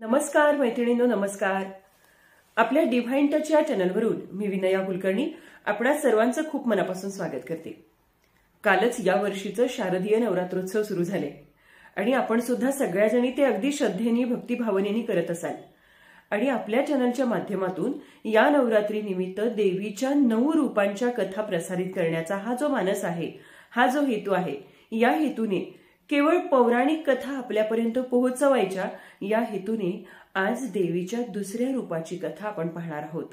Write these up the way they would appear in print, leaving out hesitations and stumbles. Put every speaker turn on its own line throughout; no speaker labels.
नमस्कार मैत्रिणींनो, नमस्कार. आपल्या डिव्हाइन टच या चॅनलवरून मी विनया कुलकर्णी आपणा सर्वांचं खूप मनापासून स्वागत करते. कालच या वर्षीचं शारदीय नवरात्रोत्सव सुरू झाले आणि आपण सुद्धा सगळ्याजणी ते अगदी श्रद्धेने भक्तिभावनेने करत असाल. आणि आपल्या चॅनलच्या माध्यमातून या नवरात्री निमित्त देवीच्या 9 रूपांच्या कथा प्रसारित करण्याचा हा जो मानस आहे, हा जो हेतू आहे, या हेतूने केवळ पौराणिक कथा आपल्यापर्यंत पोहोचवायच्या या हेतूने आज देवीच्या दुसऱ्या रूपाची कथा आपण पाहणार आहोत.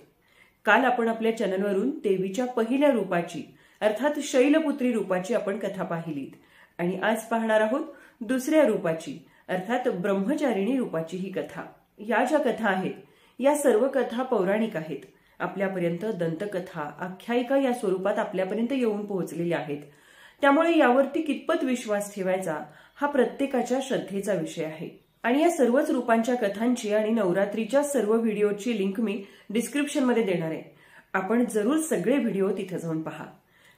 काल आपण आपल्या चॅनलवरून देवीच्या पहिल्या रूपाची अर्थात शैलपुत्री रूपाची आपण कथा पाहिलीत आणि आज पाहणार आहोत दुसऱ्या रूपाची अर्थात ब्रह्मचारिणी रूपाची ही कथा. या ज्या कथा आहेत या सर्व कथा पौराणिक आहेत. आपल्यापर्यंत दंतकथा, आख्यायिका या स्वरूपात आपल्यापर्यंत येऊन पोहोचलेल्या आहेत. त्यामुळे यावरती कितपत विश्वास ठेवायचा हा प्रत्येकाच्या श्रद्धेचा विषय आहे. आणि या सर्वच रूपांच्या कथांची आणि नवरात्रीच्या सर्व व्हिडिओची लिंक मी डिस्क्रिप्शनमध्ये देणार आहे. आपण जरूर सगळे व्हिडिओ तिथे जाऊन पहा.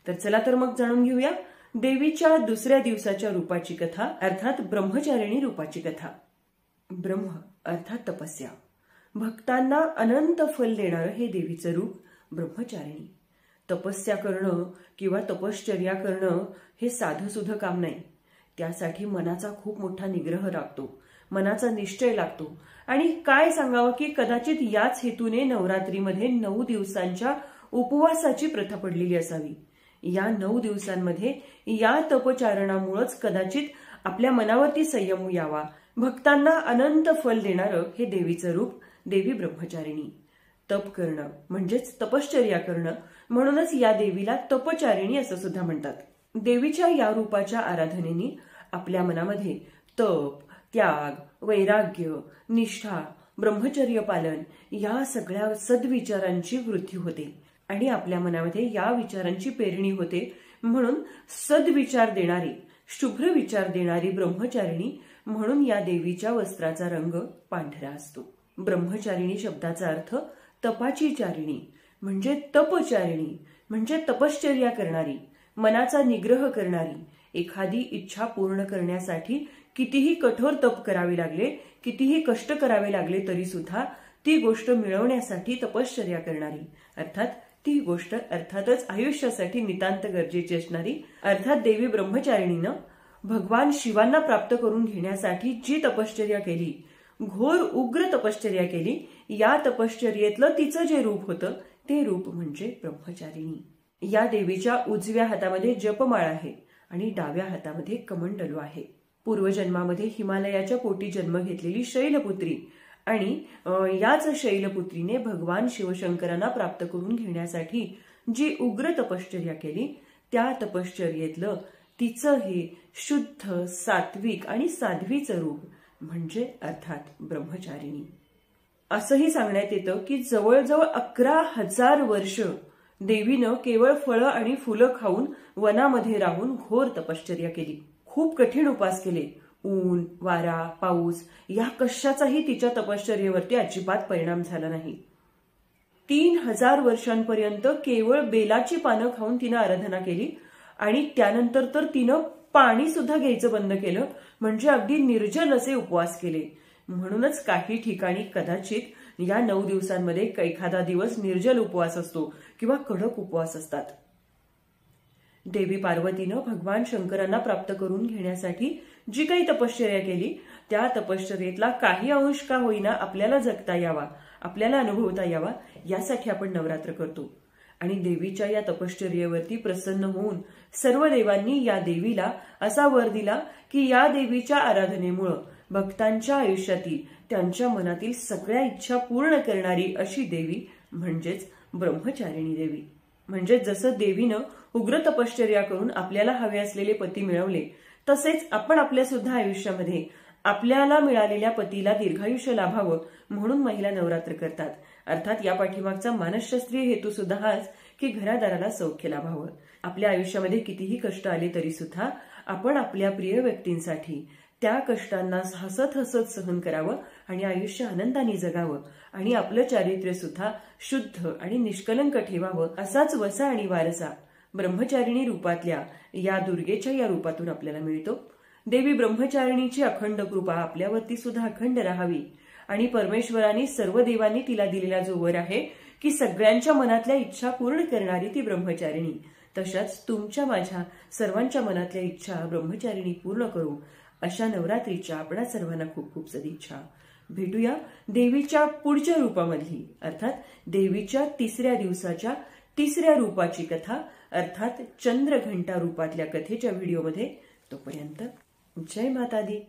तर चला तर मग जाणून घेऊया देवीच्या दुसऱ्या दिवसाच्या रूपाची कथा अर्थात ब्रह्मचारिणी रूपाची कथा. ब्रह्म अर्थात तपस्या, भक्तांना अनंत फल देणारं हे देवीचं रूप ब्रह्मचारिणी. तपस्या करणं किंवा तपश्चर्या करणं हे साधंसुधं काम नाही. त्यासाठी मनाचा खूप मोठा निग्रह लागतो, मनाचा निश्चय लागतो. आणि काय सांगावं की कदाचित याच हेतूने नवरात्रीमध्ये 9 दिवसांच्या उपवासाची प्रथा पडलेली असावी. या 9 दिवसांमध्ये या तपचारणामुळेच कदाचित आपल्या मनावरती संयम यावा. भक्तांना अनंत फल देणारं हे देवीचं रूप देवी ब्रह्मचारिणी. तप करणं म्हणजेच तपश्चर्या करणं, म्हणूनच या देवीला तपचारिणी असं सुद्धा म्हणतात. देवीच्या या रूपाच्या आराधनेने आपल्या मनामध्ये तप, त्याग, वैराग्य, निष्ठा, ब्रह्मचर्य पालन या सगळ्या सद्विचारांची वृद्धी होते आणि आपल्या मनामध्ये या विचारांची पेरणी होते. म्हणून सद्विचार देणारी, शुभ्र विचार देणारी ब्रह्मचारिणी म्हणून या देवीच्या वस्त्राचा रंग पांढरा असतो. ब्रह्मचारिणी शब्दाचा अर्थ तपाची चारिणी म्हणजे तपचारिणी म्हणजे तपश्चर्या करणारी, मनाचा निग्रह करणारी. एखादी इच्छा पूर्ण करण्यासाठी कितीही कठोर तप करावे लागले, कितीही कष्ट करावे लागले तरी सुद्धा ती गोष्ट मिळवण्यासाठी तपश्चर्या करणारी अर्थात ती गोष्ट अर्थातच आयुष्यासाठी नितांत गरजेची असणारी. अर्थात देवी ब्रह्मचारिणीनं भगवान शिवांना प्राप्त करून घेण्यासाठी जी तपश्चर्या केली, घोर उग्र तपश्चर्या केली, या तपश्चर्येतलं तिचं जे रूप होतं ते रूप म्हणजे ब्रह्मचारिणी. या देवीच्या उजव्या हातामध्ये जपमाळ आहे आणि डाव्या हातामध्ये कमंडलू आहे. पूर्वजन्मामध्ये हिमालयाच्या पोटी जन्म घेतलेली शैलपुत्री आणि याच शैलपुत्रीने भगवान शिवशंकरांना प्राप्त करून घेण्यासाठी जी उग्र तपश्चर्या केली, त्या तपश्चर्येतलं तिचं हे शुद्ध, सात्विक आणि साध्वीचं रूप म्हणजे अर्थात ब्रह्मचारिणी. असंही सांगण्यात येतं की जवळजवळ 11,000 वर्ष देवीनं केवळ फळं आणि फुलं खाऊन वनामध्ये राहून घोर तपश्चर्या केली. खूप कठीण उपास केले. ऊन, वारा, पाऊस या कशाचाही तिच्या तपश्चर्येवरती अजिबात परिणाम झाला नाही. 3,000 वर्षांपर्यंत केवळ बेलाची पानं खाऊन तिनं आराधना केली आणि त्यानंतर तर तिनं पाणी सुद्धा घ्यायचं बंद केलं, म्हणजे अगदी निर्जल असे उपवास केले. म्हणूनच काही ठिकाणी कदाचित या 9 दिवसांमध्ये एखादा दिवस निर्जल उपवास असतो किंवा कडक उपवास असतात. देवी पार्वतीनं भगवान शंकरांना प्राप्त करून घेण्यासाठी जी काही तपश्चर्या केली, त्या तपश्चर्येतला काही अंश का होईना आपल्याला जगता यावा, आपल्याला अनुभवता यावा, यासाठी आपण नवरात्र करतो. आणि देवीच्या या तपश्चर्येवरती प्रसन्न होऊन सर्व देवांनी या देवीला असा वर दिला की या देवीच्या आराधनेमुळं भक्तांच्या आयुष्यातील, त्यांच्या मनातील सगळ्या इच्छा पूर्ण करणारी अशी देवी म्हणजेच ब्रह्मचारिणी देवी. म्हणजे जसं देवीनं उग्र तपश्चर्या करून आपल्याला हवे असलेले पती मिळवले, तसेच आपण आपल्या सुद्धा आयुष्यामध्ये आपल्याला मिळालेल्या पतीला दीर्घायुष्य लाभावं म्हणून महिला नवरात्र करतात. अर्थात या पाठीमागचा मानसशास्त्रीय हेतू सुद्धा हाच की घरादाराला सौख्य लाभावं. आपल्या आयुष्यामध्ये कितीही कष्ट आले तरी सुद्धा आपण आपल्या प्रिय व्यक्तींसाठी त्या कष्टांना हसत हसत सहन करावं आणि आयुष्य आनंदाने जगावं आणि आपलं चारित्र्य सुद्धा शुद्ध आणि निष्कलंक ठेवावं. असाच वसा आणि वारसा ब्रह्मचारिणी रूपातल्या या दुर्गेच्या या रूपातून आपल्याला मिळतो. देवी ब्रह्मचारिणीची अखंड कृपा आपल्यावरती सुद्धा अखंड राहावी आणि परमेश्वराने सर्व देवांनी तिला दिलेला जो वर आहे की सगळ्यांच्या मनातल्या इच्छा पूर्ण करणारी ती ब्रह्मचारिणी, तशाच तुमच्या माझ्या सर्वांच्या मनातल्या इच्छा ब्रह्मचारिणी पूर्ण करू अशा नवरात्रीच्या आपणा सर्वांना खूप खूप सदिच्छा. भेटूया देवीच्या पुढच्या रूपामधली, अर्थात देवीच्या तिसऱ्या दिवसाच्या तिसऱ्या रूपाची कथा, अर्थात चंद्रघंटा रूपातल्या कथेच्या व्हिडिओमध्ये. तोपर्यंत जय माता दी.